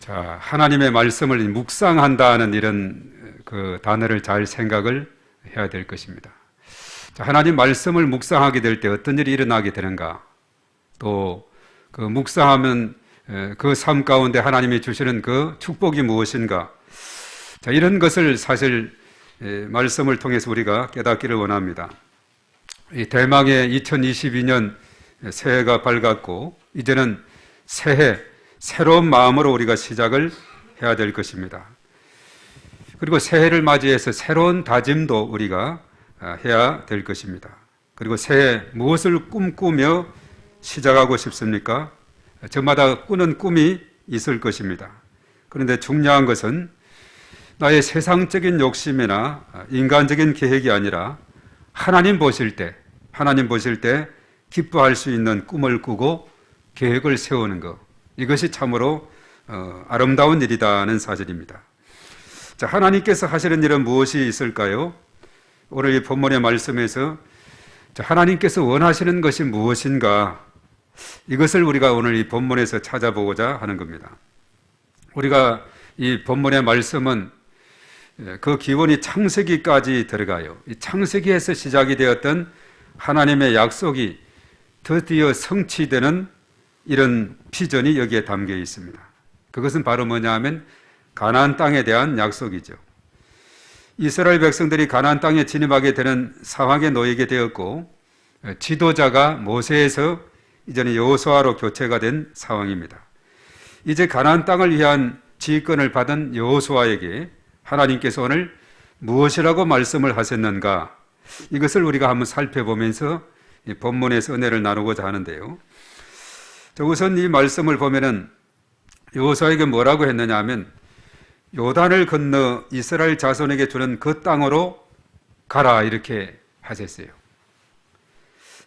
자, 하나님의 말씀을 묵상한다는 이런 그 단어를 잘 생각을 해야 될 것입니다. 자, 하나님 말씀을 묵상하게 될 때 어떤 일이 일어나게 되는가? 또 그 묵상하면 그 삶 가운데 하나님이 주시는 그 축복이 무엇인가? 자, 이런 것을 사실 말씀을 통해서 우리가 깨닫기를 원합니다. 이 대망의 2022년 새해가 밝았고 이제는 새해 새로운 마음으로 우리가 시작을 해야 될 것입니다. 그리고 새해를 맞이해서 새로운 다짐도 우리가 해야 될 것입니다. 그리고 새해 무엇을 꿈꾸며 시작하고 싶습니까? 저마다 꾸는 꿈이 있을 것입니다. 그런데 중요한 것은 나의 세상적인 욕심이나 인간적인 계획이 아니라 하나님 보실 때 기뻐할 수 있는 꿈을 꾸고 계획을 세우는 것, 이것이 참으로 아름다운 일이다는 사실입니다. 자, 하나님께서 하시는 일은 무엇이 있을까요? 오늘 이 본문의 말씀에서 하나님께서 원하시는 것이 무엇인가, 이것을 우리가 오늘 이 본문에서 찾아보고자 하는 겁니다. 우리가 이 본문의 말씀은 그 기원이 창세기까지 들어가요. 이 창세기에서 시작이 되었던 하나님의 약속이 드디어 성취되는 이런 비전이 여기에 담겨 있습니다. 그것은 바로 뭐냐 하면 가나안 땅에 대한 약속이죠. 이스라엘 백성들이 가나안 땅에 진입하게 되는 상황에 놓이게 되었고 지도자가 모세에서 이제는 여호수아로 교체가 된 상황입니다. 이제 가나안 땅을 위한 지휘권을 받은 여호수아에게 하나님께서 오늘 무엇이라고 말씀을 하셨는가, 이것을 우리가 한번 살펴보면서 이 본문에서 은혜를 나누고자 하는데요. 우선 이 말씀을 보면은 여호수아에게 뭐라고 했느냐 하면 요단을 건너 이스라엘 자손에게 주는 그 땅으로 가라, 이렇게 하셨어요.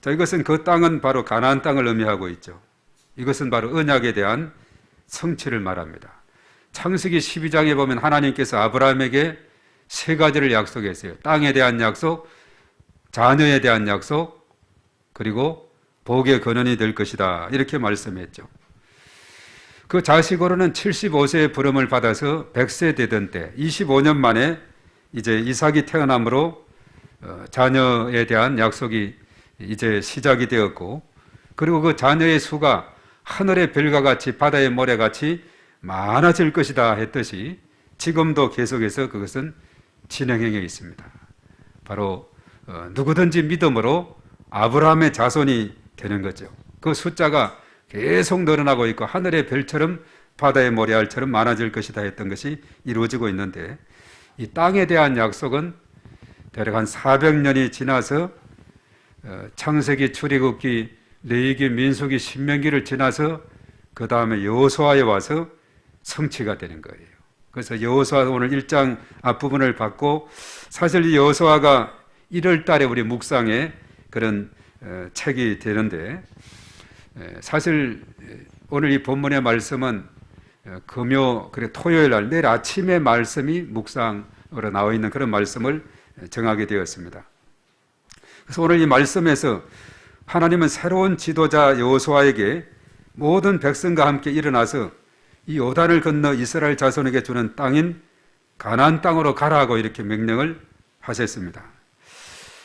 자, 이것은 그 땅은 바로 가나안 땅을 의미하고 있죠. 이것은 바로 언약에 대한 성취를 말합니다. 창세기 12장에 보면 하나님께서 아브라함에게 세 가지를 약속했어요. 땅에 대한 약속, 자녀에 대한 약속, 그리고 복의 근원이 될 것이다, 이렇게 말씀했죠. 그 자식으로는 75세의 부름을 받아서 100세 되던 때 25년 만에 이제 이삭이 태어남으로 자녀에 대한 약속이 이제 시작이 되었고, 그리고 그 자녀의 수가 하늘의 별과 같이 바다의 모래같이 많아질 것이다 했듯이 지금도 계속해서 그것은 진행형에 있습니다. 바로 누구든지 믿음으로 아브라함의 자손이 되는 거죠. 그 숫자가 계속 늘어나고 있고 하늘의 별처럼 바다의 모래알처럼 많아질 것이다 했던 것이 이루어지고 있는데, 이 땅에 대한 약속은 대략 한 400년이 지나서 창세기, 출애굽기, 레위기, 민수기, 신명기를 지나서 그 다음에 여호수아에 와서 성취가 되는 거예요. 그래서 여호수아 오늘 1장 앞부분을 받고, 사실 이 여호수아가 1월 달에 우리 묵상에 그런 책이 되는데, 사실 오늘 이 본문의 말씀은 금요, 그리고 토요일 날 내일 아침에 말씀이 묵상으로 나와 있는 그런 말씀을 정하게 되었습니다. 그래서 오늘 이 말씀에서 하나님은 새로운 지도자 여호수아에게 모든 백성과 함께 일어나서 이 요단을 건너 이스라엘 자손에게 주는 땅인 가나안 땅으로 가라고 이렇게 명령을 하셨습니다.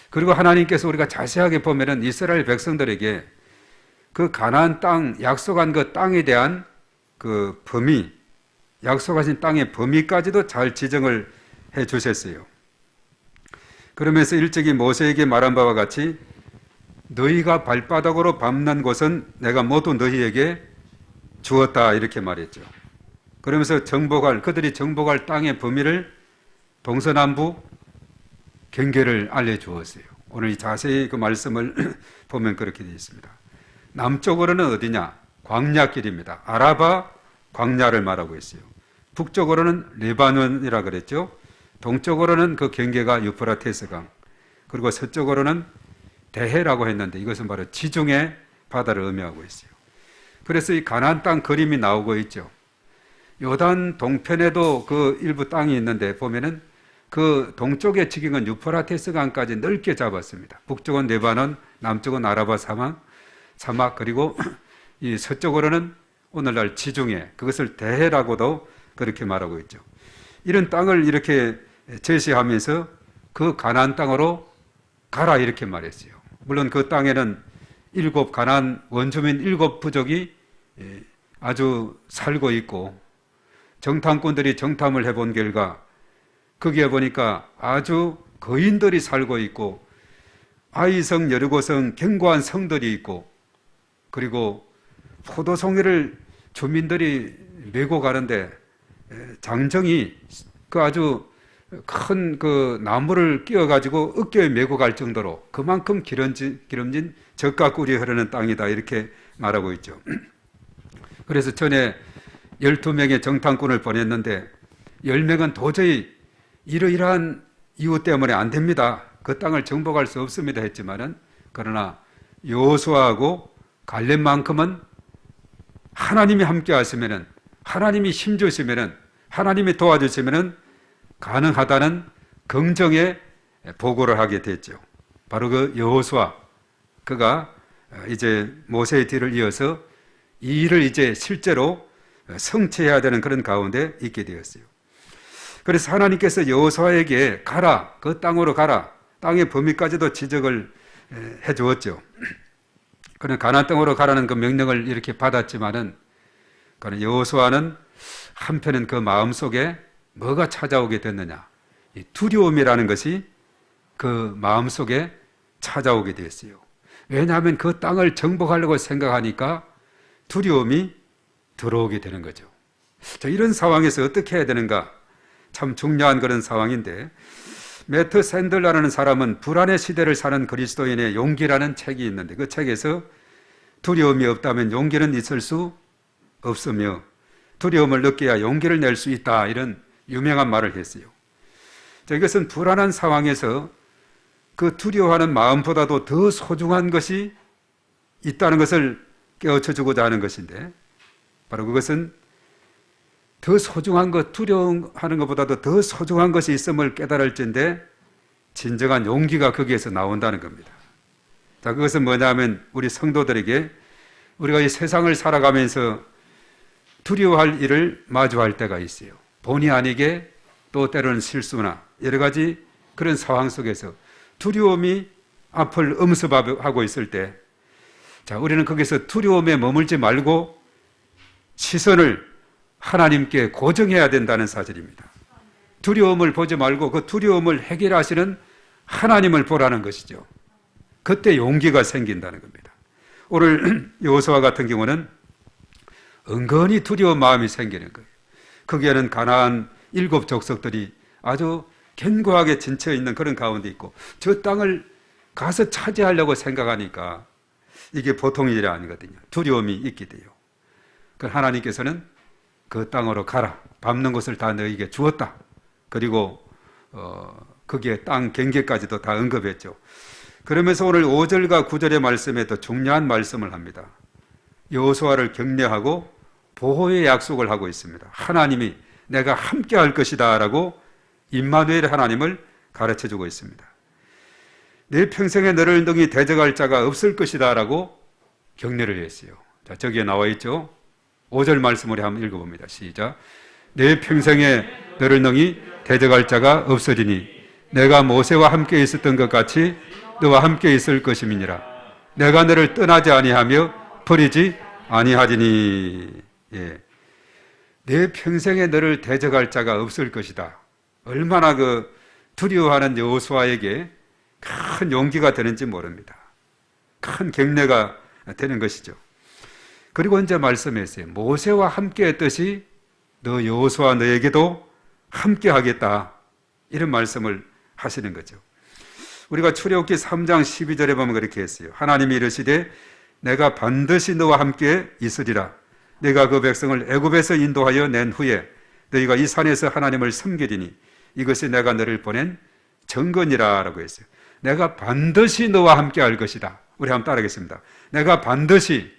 그리고 하나님께서 우리가 자세하게 보면은 이스라엘 백성들에게 그 가나안 땅, 약속한 그 땅에 대한 그 범위, 약속하신 땅의 범위까지도 잘 지정을 해 주셨어요. 그러면서 일찍이 모세에게 말한 바와 같이 너희가 발바닥으로 밟는 곳은 내가 모두 너희에게 주었다, 이렇게 말했죠. 그러면서 그들이 정복할 땅의 범위를 동서남북 경계를 알려주었어요. 오늘 자세히 그 말씀을 보면 그렇게 되어 있습니다. 남쪽으로는 어디냐? 광야길입니다. 아라바 광야를 말하고 있어요. 북쪽으로는 레바논이라 그랬죠. 동쪽으로는 그 경계가 유프라테스강, 그리고 서쪽으로는 대해라고 했는데 이것은 바로 지중해 바다를 의미하고 있어요. 그래서 이 가나안 땅 그림이 나오고 있죠. 요단 동편에도 그 일부 땅이 있는데 보면은 그 동쪽의 지경은 유프라테스강까지 넓게 잡았습니다. 북쪽은 레바논, 남쪽은 아라바 사막, 그리고 이 서쪽으로는 오늘날 지중해, 그것을 대해라고도 그렇게 말하고 있죠. 이런 땅을 이렇게 제시하면서 그 가나안 땅으로 가라 이렇게 말했어요. 물론 그 땅에는 가나안 원주민 7부족이 아주 살고 있고, 정탐꾼들이 정탐을 해본 결과 거기에 보니까 아주 거인들이 살고 있고, 아이성, 여리고성 견고한 성들이 있고, 그리고 포도송이를 주민들이 메고 가는데 장정이 그 아주 큰 그 나무를 끼워가지고 어깨에 메고 갈 정도로 그만큼 기름진 젖과 꿀이 흐르는 땅이다 이렇게 말하고 있죠. 그래서 전에 12명의 정탐꾼을 보냈는데 10명은 도저히 이러이러한 이유 때문에 안 됩니다. 그 땅을 정복할 수 없습니다 했지만은, 그러나 여호수아하고 갈렙만큼은 하나님이 함께 하시면은, 하나님이 힘주시면은, 하나님이 도와주시면은 가능하다는 긍정의 보고를 하게 됐죠. 바로 그 여호수아, 그가 이제 모세의 뒤를 이어서 이 일을 이제 실제로 성취해야 되는 그런 가운데 있게 되었어요. 그래서 하나님께서 여호수아에게 가라, 그 땅으로 가라, 땅의 범위까지도 지적을 해 주었죠. 그는 가나안 땅으로 가라는 그 명령을 이렇게 받았지만은, 그는 여호수아는 한편은 그 마음속에 뭐가 찾아오게 됐느냐, 이 두려움이라는 것이 그 마음속에 찾아오게 됐어요. 왜냐하면 그 땅을 정복하려고 생각하니까 두려움이 들어오게 되는 거죠. 자, 이런 상황에서 어떻게 해야 되는가, 참 중요한 그런 상황인데, 매트 샌들라는 사람은 불안의 시대를 사는 그리스도인의 용기라는 책이 있는데, 그 책에서 두려움이 없다면 용기는 있을 수 없으며 두려움을 느껴야 용기를 낼 수 있다, 이런 유명한 말을 했어요. 자, 이것은 불안한 상황에서 그 두려워하는 마음보다도 더 소중한 것이 있다는 것을 깨우쳐 주고자 하는 것인데, 바로 그것은 더 소중한 것, 두려워하는 것보다도 더 소중한 것이 있음을 깨달을진데 진정한 용기가 거기에서 나온다는 겁니다. 자, 그것은 뭐냐면 우리 성도들에게 우리가 이 세상을 살아가면서 두려워할 일을 마주할 때가 있어요. 본의 아니게 또 때로는 실수나 여러 가지 그런 상황 속에서 두려움이 앞을 엄습하고 있을 때, 자, 우리는 거기서 두려움에 머물지 말고 시선을 하나님께 고정해야 된다는 사실입니다. 두려움을 보지 말고 그 두려움을 해결하시는 하나님을 보라는 것이죠. 그때 용기가 생긴다는 겁니다. 오늘 여호수아 같은 경우는 은근히 두려운 마음이 생기는 거예요. 거기에는 가나안 7족속들이 아주 견고하게 진쳐 있는 그런 가운데 있고, 저 땅을 가서 차지하려고 생각하니까 이게 보통 일이 아니거든요. 두려움이 있게 돼요. 그 하나님께서는 그 땅으로 가라, 밟는 것을 다 너에게 주었다. 그리고 거기에 땅 경계까지도 다 언급했죠. 그러면서 오늘 5절과 9절의 말씀에도 중요한 말씀을 합니다. 여호수아를 격려하고 보호의 약속을 하고 있습니다. 하나님이 내가 함께 할 것이다 라고 임마누엘 하나님을 가르쳐주고 있습니다. 내 평생에 너를 능히 대적할 자가 없을 것이다 라고 격려를 했어요. 자, 저기에 나와 있죠. 5절 말씀을 한번 읽어봅니다. 시작. 내 평생에 너를 능히 대적할 자가 없으리니 내가 모세와 함께 있었던 것 같이 너와 함께 있을 것임이니라. 내가 너를 떠나지 아니하며 버리지 아니하리니. 예. 내 평생에 너를 대적할 자가 없을 것이다. 얼마나 그 두려워하는 여호수아에게 큰 용기가 되는지 모릅니다. 큰 격려가 되는 것이죠. 그리고 이제 말씀했어요. 모세와 함께 했듯이 너 여호수아 너에게도 함께 하겠다. 이런 말씀을 하시는 거죠. 우리가 출애굽기 3장 12절에 보면 그렇게 했어요. 하나님이 이르시되 내가 반드시 너와 함께 있으리라. 내가 그 백성을 애굽에서 인도하여 낸 후에 너희가 이 산에서 하나님을 섬기리니 이것이 내가 너를 보낸 증거니라 라고 했어요. 내가 반드시 너와 함께 할 것이다. 우리 한번 따라하겠습니다. 내가 반드시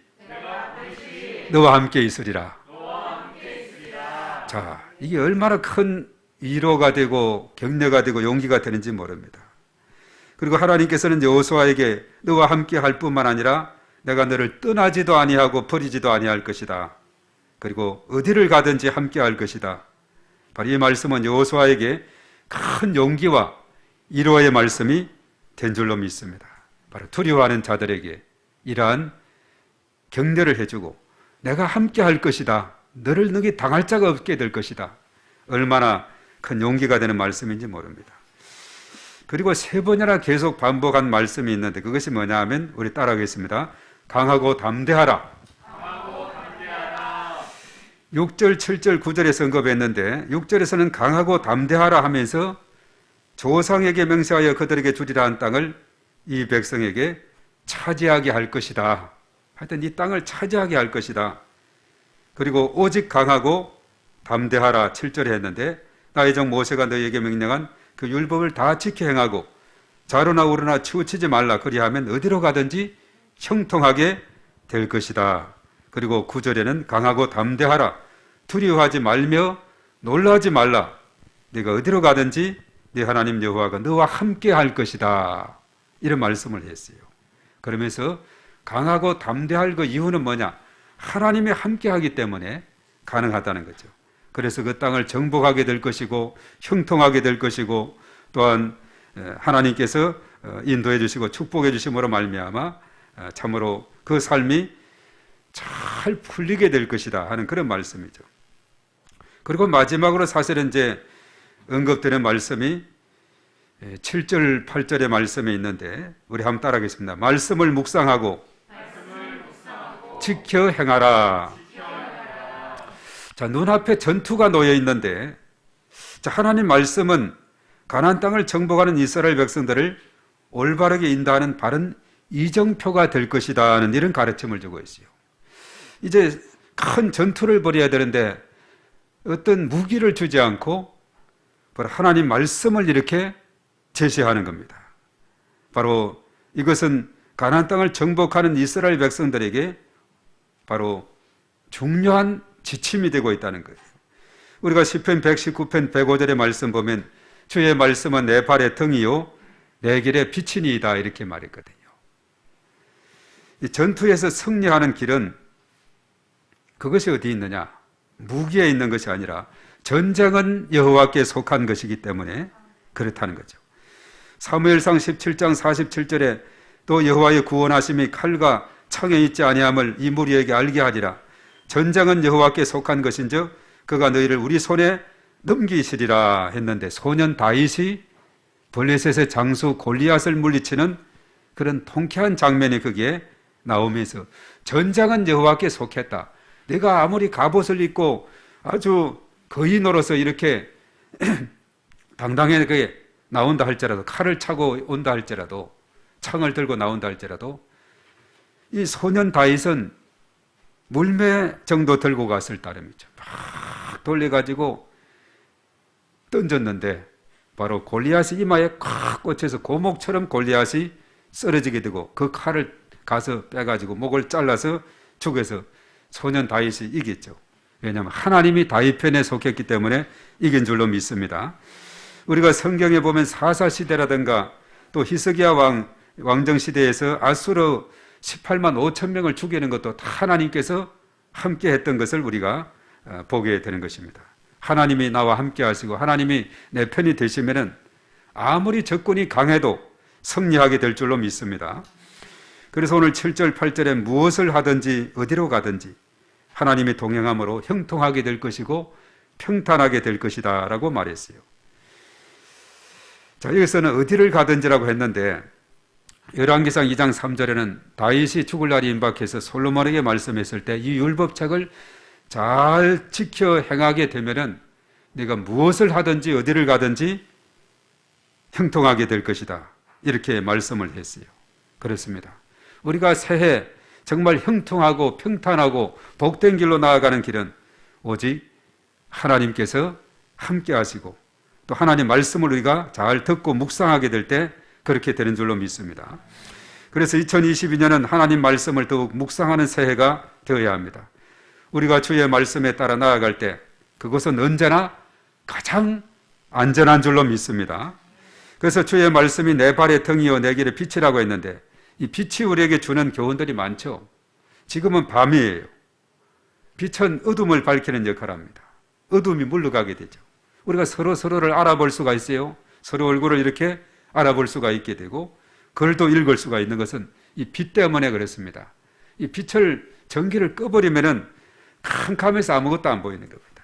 너와 함께 있으리라. 자, 이게 얼마나 큰 위로가 되고 격려가 되고 용기가 되는지 모릅니다. 그리고 하나님께서는 여호수아에게 너와 함께 할 뿐만 아니라 내가 너를 떠나지도 아니하고 버리지도 아니할 것이다. 그리고 어디를 가든지 함께할 것이다. 바로 이 말씀은 여호수아에게 큰 용기와 위로의 말씀이 된 줄로 믿습니다. 바로 두려워하는 자들에게 이러한 격려를 해주고 내가 함께할 것이다. 너를 능히 당할 자가 없게 될 것이다. 얼마나 큰 용기가 되는 말씀인지 모릅니다. 그리고 세 번이나 계속 반복한 말씀이 있는데 그것이 뭐냐 하면 우리 따라하겠습니다. 강하고 담대하라. 6절, 7절, 9절에서 언급했는데 6절에서는 강하고 담대하라 하면서 조상에게 맹세하여 그들에게 주리라 한 땅을 이 백성에게 차지하게 할 것이다. 하여튼 이 땅을 차지하게 할 것이다. 그리고 오직 강하고 담대하라 7절에 했는데 나의 종 모세가 너희에게 명령한 그 율법을 다 지켜 행하고 좌로나 우로나 치우치지 말라. 그리하면 어디로 가든지 형통하게 될 것이다. 그리고 9절에는 강하고 담대하라. 두려워하지 말며 놀라지 말라. 네가 어디로 가든지 네 하나님 여호와가 너와 함께 할 것이다. 이런 말씀을 했어요. 그러면서 강하고 담대할 그 이유는 뭐냐? 하나님이 함께 하기 때문에 가능하다는 거죠. 그래서 그 땅을 정복하게 될 것이고 형통하게 될 것이고 또한 하나님께서 인도해 주시고 축복해 주심으로 말미암아 참으로 그 삶이 잘 풀리게 될 것이다 하는 그런 말씀이죠. 그리고 마지막으로 사실은 이제 언급되는 말씀이 7절, 8절의 말씀이 있는데 우리 한번 따라하겠습니다. 말씀을 묵상하고 지켜 행하라. 자, 눈앞에 전투가 놓여 있는데 자, 하나님 말씀은 가나안 땅을 정복하는 이스라엘 백성들을 올바르게 인도하는 바른 이정표가 될 것이다는 이런 가르침을 주고 있어요. 이제 큰 전투를 벌여야 되는데 어떤 무기를 주지 않고 바로 하나님 말씀을 이렇게 제시하는 겁니다. 바로 이것은 가나안 땅을 정복하는 이스라엘 백성들에게 바로 중요한 지침이 되고 있다는 거예요. 우리가 시편 119편 105절의 말씀 보면 주의 말씀은 내 발의 등이요 내 길의 빛이니이다 이렇게 말했거든요. 이 전투에서 승리하는 길은 그것이 어디 있느냐? 무기에 있는 것이 아니라 전쟁은 여호와께 속한 것이기 때문에 그렇다는 거죠. 사무엘상 17장 47절에 또 여호와의 구원하심이 칼과 창에 있지 아니함을 이 무리에게 알게 하리라. 전쟁은 여호와께 속한 것인즉 그가 너희를 우리 손에 넘기시리라 했는데 소년 다윗이 블레셋의 장수 골리앗을 물리치는 그런 통쾌한 장면이 거기에 나오면서 전쟁은 여호와께 속했다. 내가 아무리 갑옷을 입고 아주 거인으로서 이렇게 당당하게 나온다 할지라도 칼을 차고 온다 할지라도 창을 들고 나온다 할지라도 이 소년 다윗은 물매 정도 들고 갔을 따름이죠. 막 돌려가지고 던졌는데 바로 골리앗이 이마에 콱 꽂혀서 고목처럼 골리앗이 쓰러지게 되고 그 칼을 가서 빼가지고 목을 잘라서 죽여서 소년 다윗이 이겼죠. 왜냐하면 하나님이 다윗 편에 속했기 때문에 이긴 줄로 믿습니다. 우리가 성경에 보면 사사시대라든가 또 히스기야 왕정 시대에서 아수르 18만 5천 명을 죽이는 것도 다 하나님께서 함께 했던 것을 우리가 보게 되는 것입니다. 하나님이 나와 함께 하시고 하나님이 내 편이 되시면은 아무리 적군이 강해도 승리하게 될 줄로 믿습니다. 그래서 오늘 7절 8절에 무엇을 하든지 어디로 가든지 하나님이 동행함으로 형통하게 될 것이고 평탄하게 될 것이다 라고 말했어요. 자, 여기서는 어디를 가든지라고 했는데 열왕기상 2장 3절에는 다윗이 죽을 날이 임박해서 솔로몬에게 말씀했을 때 이 율법책을 잘 지켜 행하게 되면은 네가 무엇을 하든지 어디를 가든지 형통하게 될 것이다. 이렇게 말씀을 했어요. 그렇습니다. 우리가 새해 정말 형통하고 평탄하고 복된 길로 나아가는 길은 오직 하나님께서 함께 하시고 또 하나님 말씀을 우리가 잘 듣고 묵상하게 될 때 그렇게 되는 줄로 믿습니다. 그래서 2022년은 하나님 말씀을 더욱 묵상하는 새해가 되어야 합니다. 우리가 주의 말씀에 따라 나아갈 때 그것은 언제나 가장 안전한 줄로 믿습니다. 그래서 주의 말씀이 내 발의 등이요 내 길의 빛이라고 했는데 이 빛이 우리에게 주는 교훈들이 많죠. 지금은 밤이에요. 빛은 어둠을 밝히는 역할을 합니다. 어둠이 물러가게 되죠. 우리가 서로를 알아볼 수가 있어요. 서로 얼굴을 이렇게 알아볼 수가 있게 되고 글도 읽을 수가 있는 것은 이 빛 때문에 그렇습니다. 이 빛을, 전기를 꺼버리면은 캄캄해서 아무것도 안 보이는 겁니다.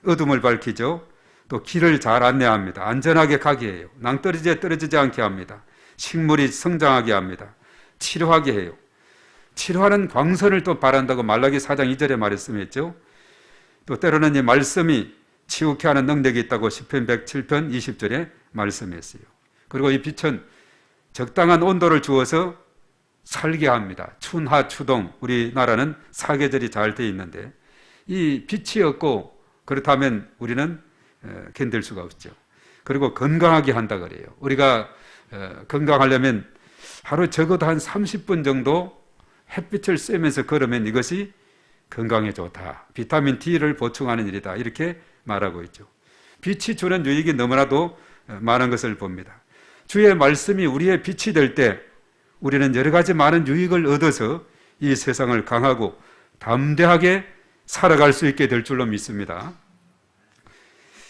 어둠을 밝히죠. 또 길을 잘 안내합니다. 안전하게 가게 해요. 낭떠러지에 떨어지지 않게 합니다. 식물이 성장하게 합니다. 치료하게 해요. 치료하는 광선을 또 바란다고 말라기 4장 2절에 말씀했죠. 또 때로는 이 말씀이 치유케 하는 능력이 있다고 시편 107편 20절에 말씀했어요. 그리고 이 빛은 적당한 온도를 주어서 살게 합니다. 춘하 추동, 우리나라는 사계절이 잘 되어 있는데 이 빛이 없고 그렇다면 우리는 견딜 수가 없죠. 그리고 건강하게 한다 그래요. 우리가 건강하려면 하루 적어도 한 30분 정도 햇빛을 쐬면서 걸으면 이것이 건강에 좋다. 비타민 D를 보충하는 일이다. 이렇게 말하고 있죠. 빛이 주는 유익이 너무나도 많은 것을 봅니다. 주의 말씀이 우리의 빛이 될 때 우리는 여러 가지 많은 유익을 얻어서 이 세상을 강하고 담대하게 살아갈 수 있게 될 줄로 믿습니다.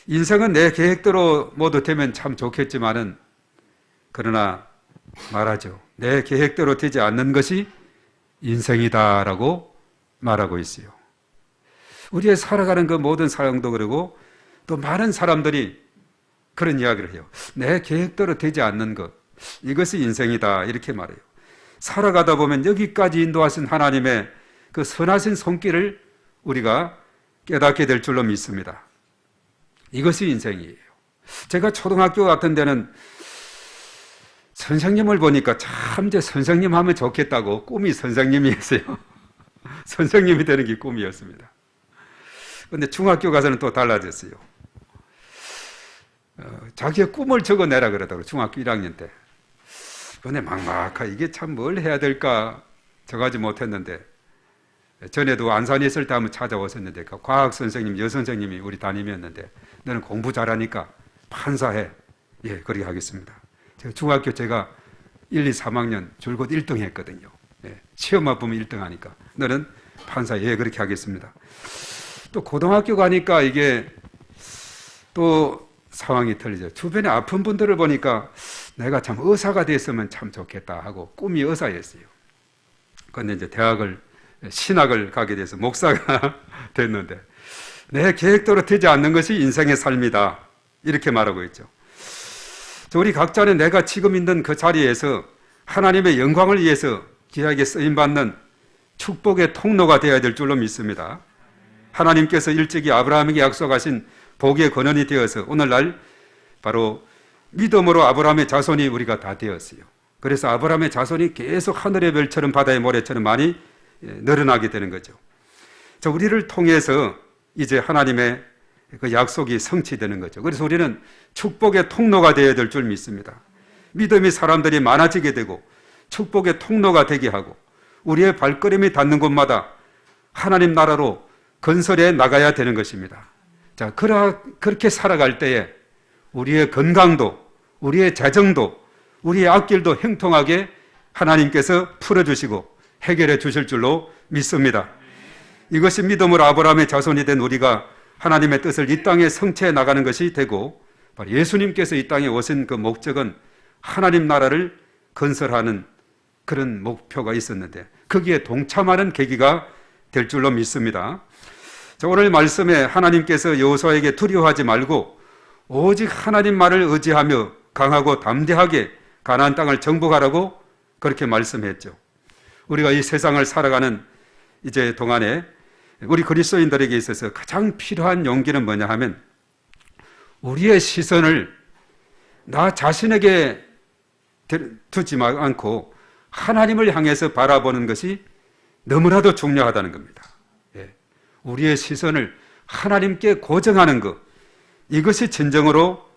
인생은 내 계획대로 모두 되면 참 좋겠지만은 그러나 말하죠. 내 계획대로 되지 않는 것이 인생이다라고 말하고 있어요. 우리의 살아가는 그 모든 사역도 그러고 또 많은 사람들이 그런 이야기를 해요. 내 계획대로 되지 않는 것, 이것이 인생이다 이렇게 말해요. 살아가다 보면 여기까지 인도하신 하나님의 그 선하신 손길을 우리가 깨닫게 될 줄로 믿습니다. 이것이 인생이에요. 제가 초등학교 같은 데는 선생님을 보니까 참 이제 선생님 하면 좋겠다고 꿈이 선생님이었어요. 선생님이 되는 게 꿈이었습니다. 그런데 중학교 가서는 또 달라졌어요. 자기의 꿈을 적어내라 그러더라고요. 중학교 1학년 때. 근데 막막하 이게 참 뭘 해야 될까 정하지 못했는데 전에도 안산에 있을 때 한번 찾아왔었는데 그 과학 선생님, 여선생님이 우리 담임이었는데 너는 공부 잘하니까 판사해. 예, 그렇게 하겠습니다. 중학교 제가 1, 2, 3학년 줄곧 1등 했거든요. 예, 시험만 보면 1등 하니까 너는 판사, 예, 그렇게 하겠습니다. 또 고등학교 가니까 이게 또 상황이 틀리죠. 주변에 아픈 분들을 보니까 내가 참 의사가 됐으면 참 좋겠다 하고 꿈이 의사였어요. 그런데 이제 신학을 가게 돼서 목사가 됐는데 내 계획대로 되지 않는 것이 인생의 삶이다. 이렇게 말하고 있죠. 우리 각자는 내가 지금 있는 그 자리에서 하나님의 영광을 위해서 귀하게 쓰임받는 축복의 통로가 되어야 될 줄로 믿습니다. 하나님께서 일찍이 아브라함에게 약속하신 복의 근원이 되어서 오늘날 바로 믿음으로 아브라함의 자손이 우리가 다 되었어요. 그래서 아브라함의 자손이 계속 하늘의 별처럼 바다의 모래처럼 많이 늘어나게 되는 거죠. 우리를 통해서 이제 하나님의 그 약속이 성취되는 거죠. 그래서 우리는 축복의 통로가 되어야 될 줄 믿습니다. 믿음이 사람들이 많아지게 되고 축복의 통로가 되게 하고 우리의 발걸음이 닿는 곳마다 하나님 나라로 건설해 나가야 되는 것입니다. 그렇게 살아갈 때에 우리의 건강도, 우리의 재정도, 우리의 앞길도 형통하게 하나님께서 풀어주시고 해결해 주실 줄로 믿습니다. 이것이 믿음으로 아브라함의 자손이 된 우리가 하나님의 뜻을 이 땅에 성취해 나가는 것이 되고 바로 예수님께서 이 땅에 오신 그 목적은 하나님 나라를 건설하는 그런 목표가 있었는데 거기에 동참하는 계기가 될 줄로 믿습니다. 오늘 말씀에 하나님께서 여호수아에게 두려워하지 말고 오직 하나님 말을 의지하며 강하고 담대하게 가나안 땅을 정복하라고 그렇게 말씀했죠. 우리가 이 세상을 살아가는 이제 동안에 우리 그리스도인들에게 있어서 가장 필요한 용기는 뭐냐 하면 우리의 시선을 나 자신에게 두지 않고 하나님을 향해서 바라보는 것이 너무나도 중요하다는 겁니다. 우리의 시선을 하나님께 고정하는 것, 이것이 진정으로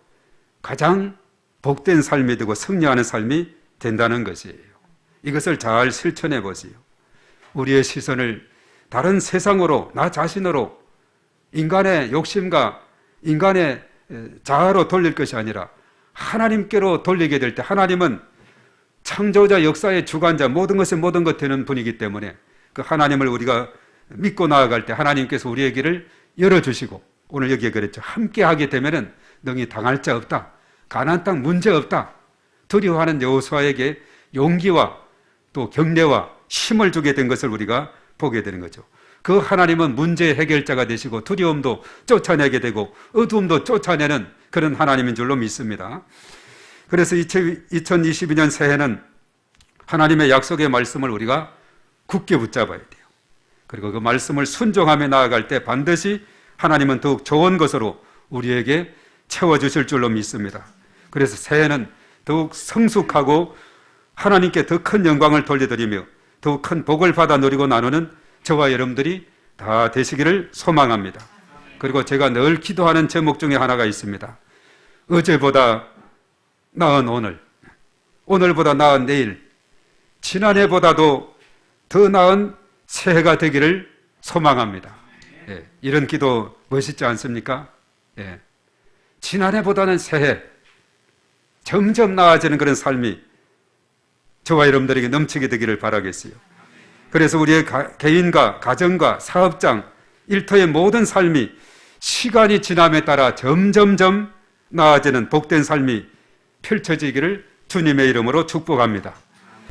가장 복된 삶이 되고 승리하는 삶이 된다는 것이에요. 이것을 잘 실천해 보세요. 우리의 시선을 다른 세상으로, 나 자신으로, 인간의 욕심과 인간의 자아로 돌릴 것이 아니라 하나님께로 돌리게 될 때 하나님은 창조자, 역사의 주관자, 모든 것의 모든 것 되는 분이기 때문에 그 하나님을 우리가 믿고 나아갈 때 하나님께서 우리의 길을 열어주시고, 오늘 여기에 그랬죠. 함께 하게 되면은 능히 당할 자 없다. 가나안 땅 문제 없다. 두려워하는 여호수아에게 용기와 또 격려와 힘을 주게 된 것을 우리가 보게 되는 거죠. 그 하나님은 문제 해결자가 되시고 두려움도 쫓아내게 되고 어두움도 쫓아내는 그런 하나님인 줄로 믿습니다. 그래서 2022년 새해는 하나님의 약속의 말씀을 우리가 굳게 붙잡아야 돼요. 그리고 그 말씀을 순종하며 나아갈 때 반드시 하나님은 더욱 좋은 것으로 우리에게 채워주실 줄로 믿습니다. 그래서 새해는 더욱 성숙하고 하나님께 더 큰 영광을 돌려드리며 더욱 큰 복을 받아 누리고 나누는 저와 여러분들이 다 되시기를 소망합니다. 그리고 제가 늘 기도하는 제목 중에 하나가 있습니다. 어제보다 나은 오늘, 오늘보다 나은 내일, 지난해보다도 더 나은 새해가 되기를 소망합니다. 예, 이런 기도 멋있지 않습니까? 예, 지난해보다는 새해 점점 나아지는 그런 삶이 저와 여러분들에게 넘치게 되기를 바라겠어요. 그래서 우리의 개인과 가정과 사업장, 일터의 모든 삶이 시간이 지남에 따라 점점점 나아지는 복된 삶이 펼쳐지기를 주님의 이름으로 축복합니다.